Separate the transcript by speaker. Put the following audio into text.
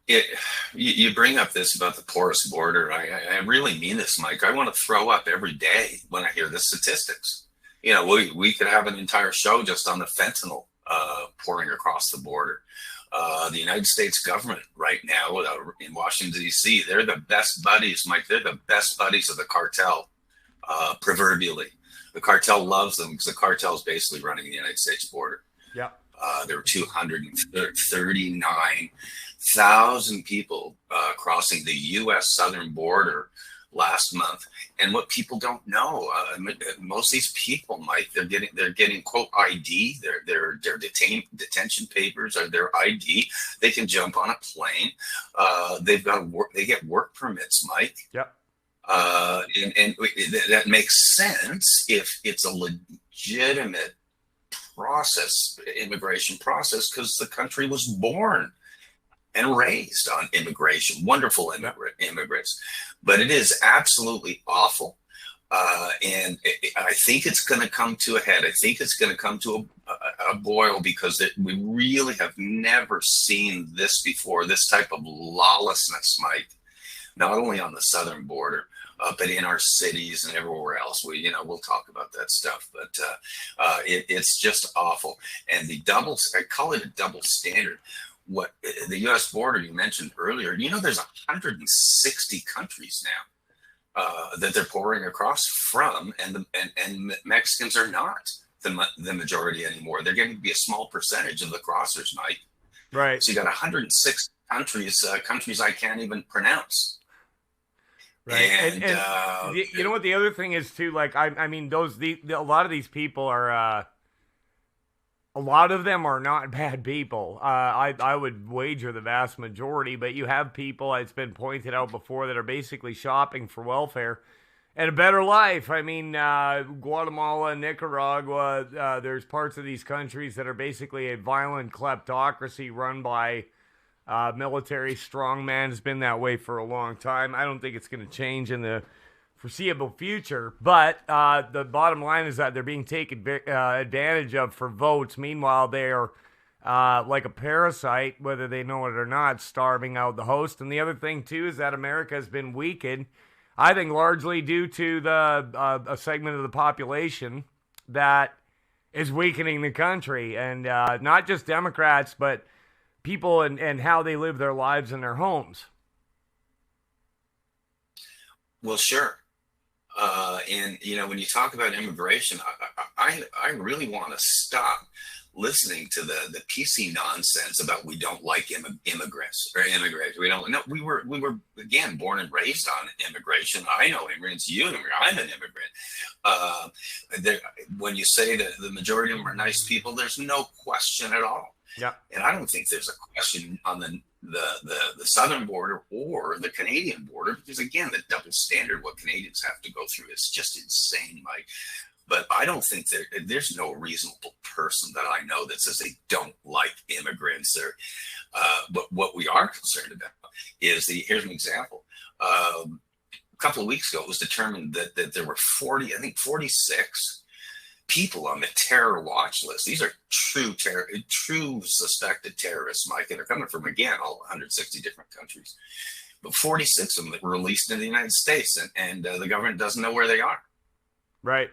Speaker 1: It, you bring up this about the porous border. I really mean this, Mike. I want to throw up every day when I hear the statistics. We could have an entire show just on the fentanyl pouring across the border. The United States government right now in Washington, D.C., they're the best buddies, Mike. They're the best buddies of the cartel, proverbially. The cartel loves them because the cartel is basically running the United States border.
Speaker 2: Yeah.
Speaker 1: There were 239,000 people crossing the U.S. southern border last month. And what people don't know, most of these people, Mike, they're getting quote ID, their detention papers are their ID. They can jump on a plane. They've got work. They get work permits, Mike.
Speaker 2: Yep.
Speaker 1: And that makes sense if it's a legitimate immigration process, because the country was born and raised on immigration, wonderful immigrants. But it is absolutely awful. And I think it's going to come to a head. I think it's going to come to a boil, because we really have never seen this before, this type of lawlessness, Mike, not only on the southern border, but in our cities and everywhere else. We'll talk about that stuff, but it's just awful. And I call it a double standard. What the U.S. border you mentioned earlier, there's 160 countries now that they're pouring across from, and Mexicans are not the majority anymore. They're going to be a small percentage of the crossers, Mike.
Speaker 2: Right.
Speaker 1: So you got 106 countries I can't even pronounce.
Speaker 2: Right. And you know what the other thing is too, like, I mean, a lot of these people are, a lot of them are not bad people. I would wager the vast majority, but you have people, it's been pointed out before, that are basically shopping for welfare and a better life. I mean, Guatemala, Nicaragua, there's parts of these countries that are basically a violent kleptocracy run by military strongman. Has been that way for a long time. I don't think it's going to change in the foreseeable future, but the bottom line is that they're being taken advantage of for votes. Meanwhile, they're like a parasite, whether they know it or not, starving out the host. And the other thing too is that America has been weakened, I think, largely due to a segment of the population that is weakening the country, and not just Democrats, but people and how they live their lives in their homes.
Speaker 1: Well, sure. And when you talk about immigration, I really want to stop listening to the PC nonsense about we don't like immigrants or immigrants. We don't. No, we were again born and raised on immigration. I know immigrants. I'm an immigrant. When you say that the majority of them are nice people, there's no question at all.
Speaker 2: Yeah.
Speaker 1: And I don't think there's a question on the southern border or the Canadian border, because again, the double standard what Canadians have to go through is just insane, Mike. But I don't think there's no reasonable person that I know that says they don't like immigrants. But what we are concerned about is here's an example. A couple of weeks ago, it was determined that there were 46 people on the terror watch list. These are true suspected terrorists, Mike, and they're coming from, again, all 160 different countries. But 46 of them that were released in the United States, and the government doesn't know where they are.
Speaker 2: Right.